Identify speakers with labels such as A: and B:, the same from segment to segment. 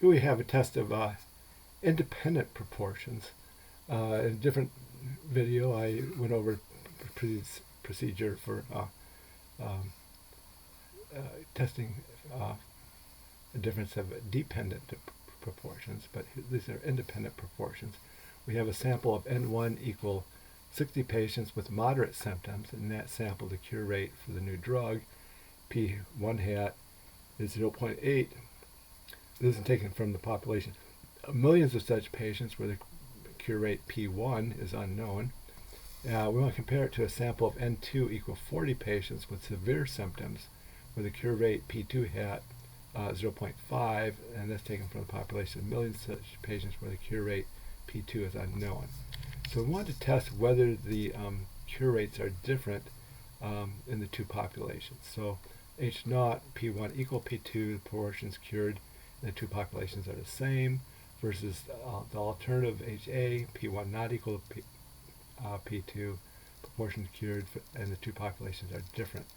A: here we have a test of independent proportions. In a different video, I went over procedure for um, testing the difference of dependent proportions, but these are independent proportions. We have a sample of N1 equal 60 patients with moderate symptoms. In that sample, the cure rate for the new drug, P1 hat, is 0.8. This is taken from the population. Millions of such patients where the cure rate P1 is unknown. We want to compare it to a sample of N2 equal 40 patients with severe symptoms where the cure rate P2 hat 0.5, and that's taken from the population of millions of such patients where the cure rate P2 is unknown. So we want to test whether the cure rates are different in the two populations. So H0, P1 equal P2, the proportions cured in the two populations are the same, versus the alternative HA, P1 not equal to P2, proportions cured and the two populations are different.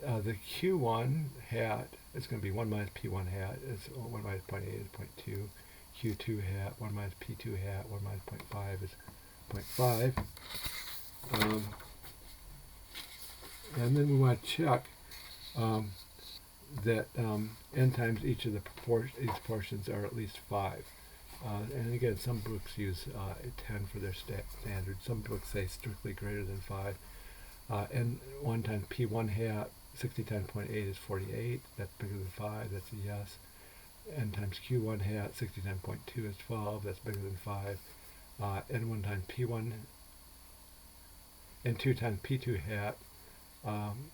A: The Q1 hat is going to be 1 minus P1 hat, is 1 minus 0.8 is 0.2. Q2 hat, 1 minus P2 hat, 1 minus 0.5 is 0.5. And then we want to check that n times each of these proportions are at least 5. And again, some books use 10 for their standard. Some books say strictly greater than 5. And 1 times P1 hat, 60 times 0.8 is 48. That's bigger than 5. That's a yes. N times Q1 hat, 60 times 0.2 is 12. That's bigger than 5. N1 times P1 and 2 times P2 hat and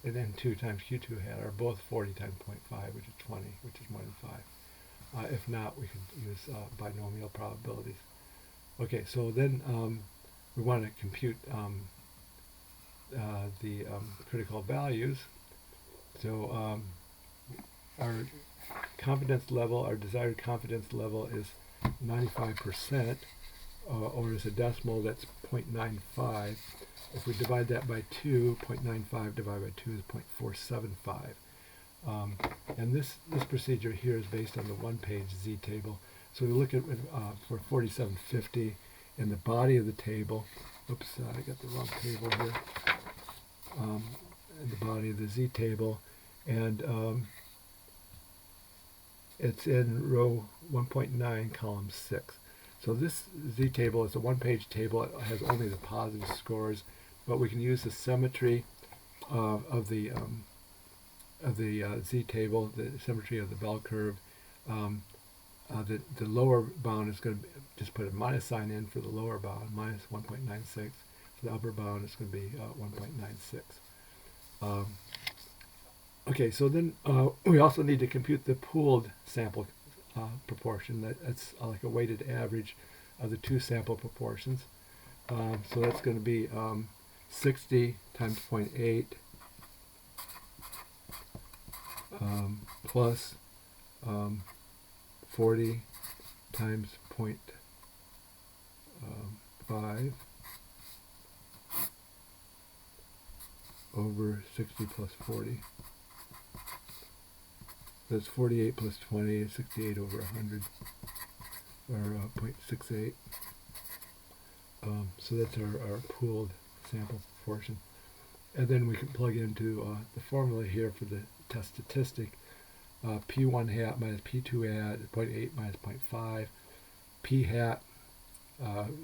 A: N2 times Q2 hat are both 40 times 0.5, which is 20, which is more than 5. If not, we can use binomial probabilities. Okay, so then we want to compute the critical values. So our confidence level, our desired confidence level is 95%, or as a decimal, that's 0.95. If we divide that by 2, 0.95 divided by 2 is 0.475. And this procedure here is based on the one-page Z-table. So we look at for 4750 in the body of the table. Oops, I got the wrong table here. In the body of the Z-table, and it's in row 1.9, column 6. So this Z-table is a one-page table. It has only the positive scores, but we can use the symmetry of the Z-table, the symmetry of the bell curve. The lower bound is going to just put a minus sign in for the lower bound, minus 1.96. For the upper bound, it's going to be 1.96. Okay, so then we also need to compute the pooled sample proportion. That's like a weighted average of the two sample proportions. So that's going to be 60 times 0.8 plus 40 times 0.5 over 60 plus 40. That's 48 plus 20 is 68 over 100, or 0.68. So that's our pooled sample proportion. And then we can plug into the formula here for the test statistic. P1 hat minus P2 hat is 0.8 minus 0.5. P hat,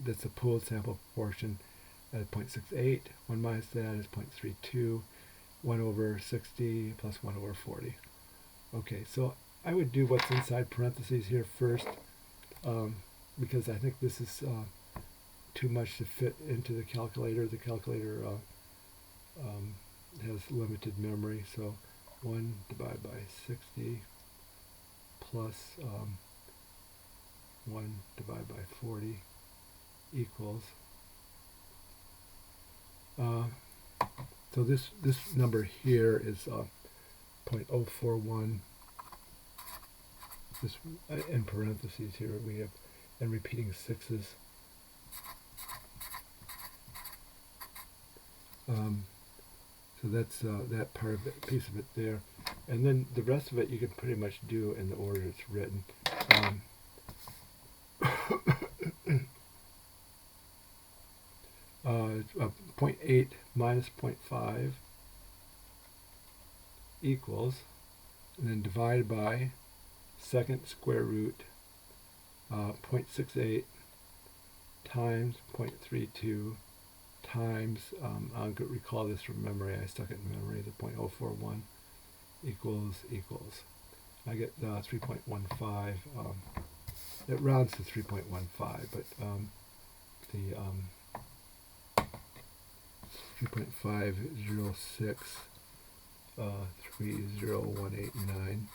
A: that's the pooled sample proportion, at 0.68. 1 minus that is 0.32. 1 over 60 plus 1 over 40. Okay, so I would do what's inside parentheses here first, because I think this is too much to fit into the calculator. The calculator has limited memory, so 1 divided by 60 plus 1 divided by 40 equals, so this number here is 0.041. This in parentheses here we have, and repeating sixes. So that's that part of it, piece of it there. And then the rest of it you can pretty much do in the order it's written. 0.8 minus 0.5 equals, and then divide by second square root 0.68 times 0.32 times, I'll recall this from memory, I stuck it in memory, the 0.041 equals. I get 3.15, it rounds to 3.15, but the 3.506 30189.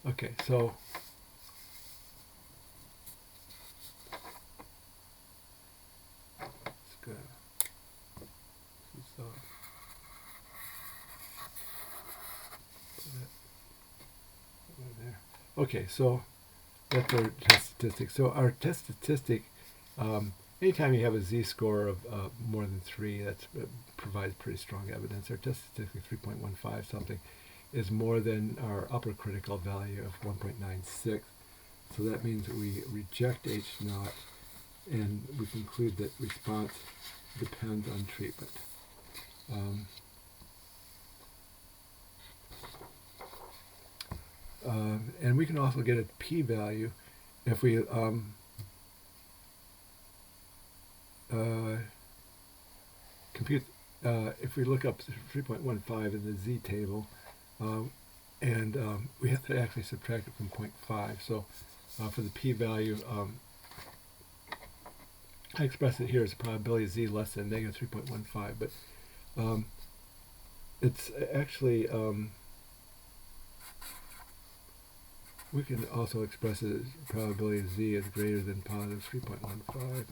A: Okay, so let's go. This is, there. Okay, so that's our test statistic. So our test statistic, anytime you have a z-score of more than 3, that provides pretty strong evidence. Our test statistic 3.15 something is more than our upper critical value of 1.96. So that means that we reject H naught, and we conclude that response depends on treatment. And we can also get a p-value if we compute, if we look up 3.15 in the z table, and we have to actually subtract it from 0.5. So for the p-value, I express it here as a probability z less than negative 3.15, but it's actually, we can also express it as probability z is greater than positive 3.15.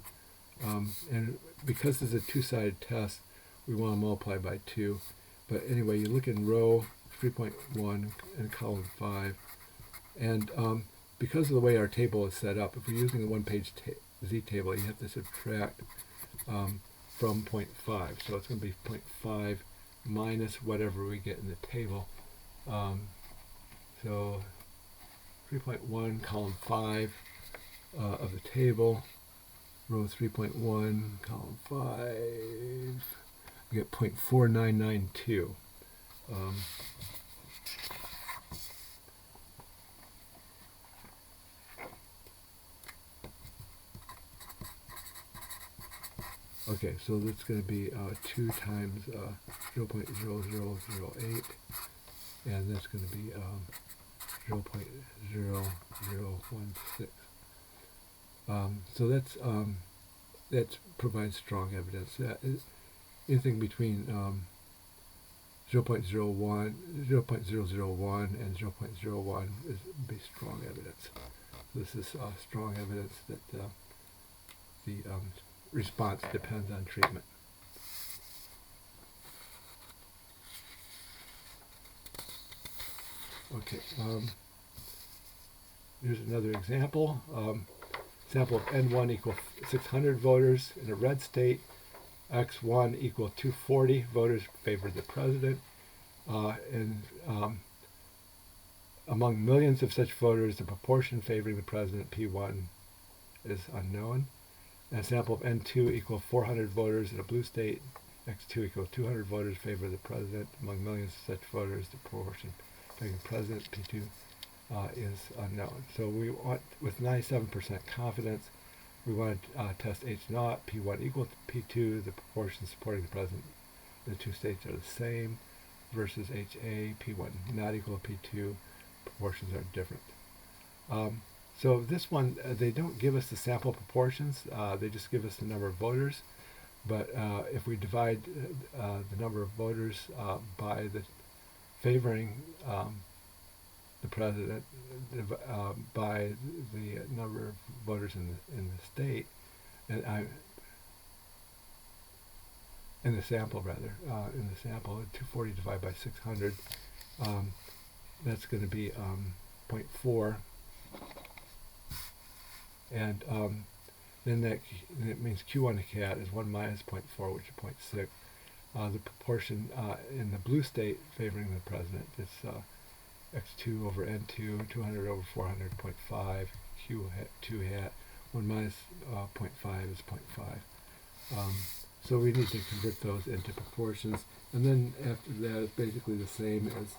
A: And because this is a two-sided test, we want to multiply by 2. But anyway, you look in row 3.1 and column 5, and because of the way our table is set up, if we're using a one-page z table, you have to subtract from 0.5. So it's going to be 0.5 minus whatever we get in the table. So 3.1, column 5 of the table, row 3.1, column 5, we get 0.4992. Okay, so that's going to be 2 times 0.0008, and that's going to be 0.0016. So that provides strong evidence. Anything between 0.01 and 0.001 is be strong evidence. This is strong evidence that the response depends on treatment. Okay, here's another example. Sample of N1 equal 600 voters in a red state. X1 equal 240 voters favored the president. And among millions of such voters, the proportion favoring the president, P1, is unknown. And a sample of N2 equal 400 voters in a blue state. X2 equal 200 voters favor the president. Among millions of such voters, the proportion favoring the president, P2, is unknown. So we want, with 97% confidence, we want to test H naught, P1 equal to P2, the proportion supporting the president in the two states are the same, versus HA, P1 not equal to P2, proportions are different. So this one, they don't give us the sample proportions, they just give us the number of voters, but if we divide the number of voters by the favoring the president by the number of voters in the state, and in the sample rather, in the sample, 240 divided by 600, that's going to be 0.4, and then that means Q1 hat is 1 minus 0.4, which is 0.6. The proportion in the blue state favoring the president is x2 over n2, 200 over 400.5, q2 hat, 1 minus 0.5 is 0.5. So we need to convert those into proportions, and then after that it's basically the same as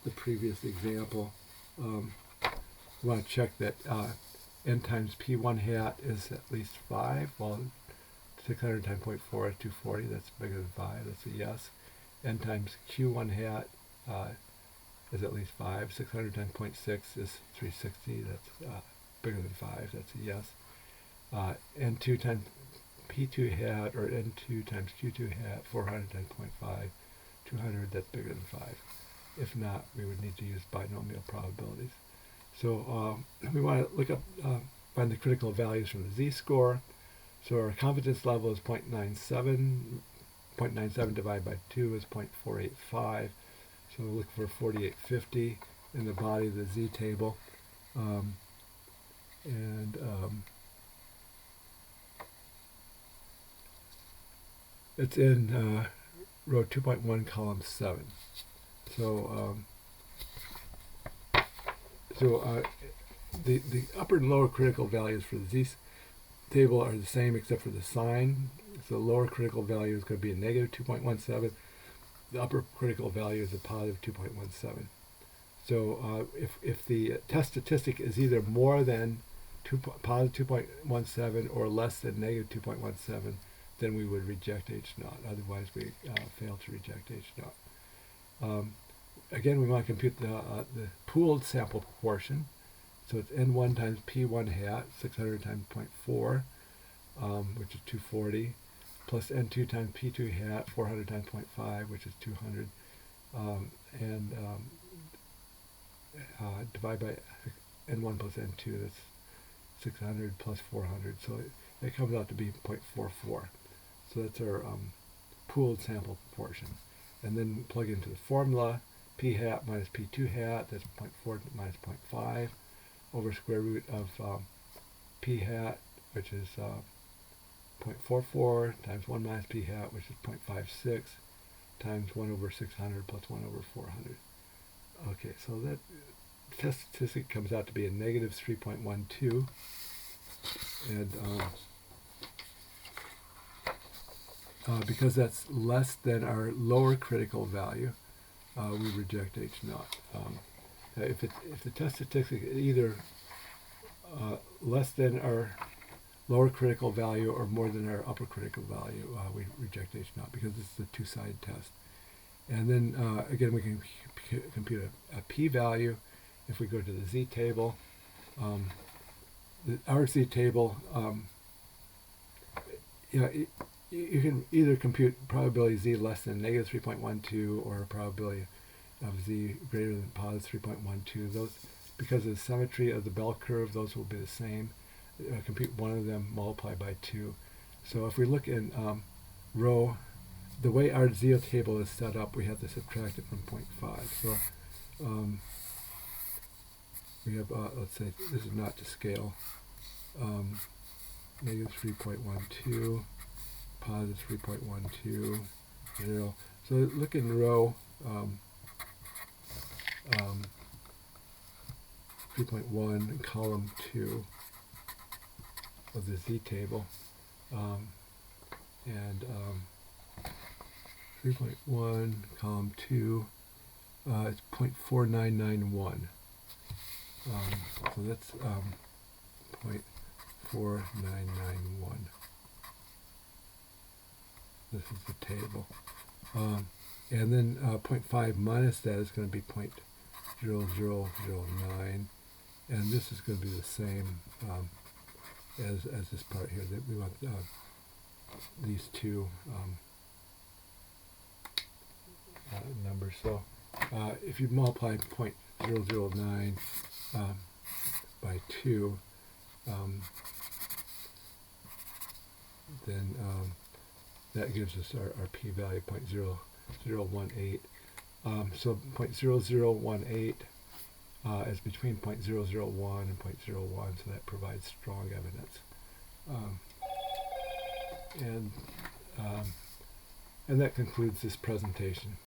A: the previous example. We want to check that n times p1 hat is at least 5. Well, 600 times 0.4 is 240. That's bigger than 5. That's a yes. N times q1 hat is at least 5. 600 times 0.6 is 360. That's bigger than 5. That's a yes. N2 times p2 hat, or n2 times q2 hat, 400 times 0.5, 200. That's bigger than 5. If not, we would need to use binomial probabilities. So we want to look up, find the critical values from the z-score. So our confidence level is 0.97. 0.97 divided by 2 is 0.485. So we'll look for 4850 in the body of the z-table. It's in row 2.1, column 7. So the upper and lower critical values for the z-table are the same except for the sign. So the lower critical value is going to be a negative 2.17. The upper critical value is a positive 2.17. So if the test statistic is either more than positive 2.17 or less than negative 2.17, then we would reject H0. Otherwise, we fail to reject H0. Again, we want to compute the pooled sample proportion. So it's N1 times P1 hat, 600 times 0.4, which is 240, plus N2 times P2 hat, 400 times 0.5, which is 200, and divide by N1 plus N2, that's 600 plus 400, so it comes out to be 0.44. So that's our pooled sample proportion. And then plug into the formula, P hat minus P2 hat, that's 0.4 minus 0.5, over square root of P hat, which is 0.44, times 1 minus P hat, which is 0.56, times 1 over 600 plus 1 over 400. Okay, so that test statistic comes out to be a negative 3.12, and because that's less than our lower critical value, we reject H0. If the test statistic is either less than our lower critical value or more than our upper critical value, we reject H0 because this is a two-sided test. And then again, we can compute a p-value. If we go to the z-table, our z-table, you can either compute probability z less than negative 3.12 or probability of z greater than positive 3.12. Those, because of the symmetry of the bell curve, those will be the same. Compute one of them, multiply by 2. So if we look in row, the way our z-table is set up, we have to subtract it from 0.5. So we have, let's say, this is not to scale, negative 3.12, positive 3.12, 0. So look in row 3.1, column 2 of the z-table, and 3.1, column 2, it's 0.4991. So that's 0.4991. This is the table. And then 0.5 minus that is going to be 0.0009. And this is going to be the same as this part here. That we want these two numbers. So if you multiply 0.009 by 2, then that gives us our p-value 0.0018. So 0.0018 is between 0.001 and 0.01, so that provides strong evidence Um, and, um, and that concludes this presentation.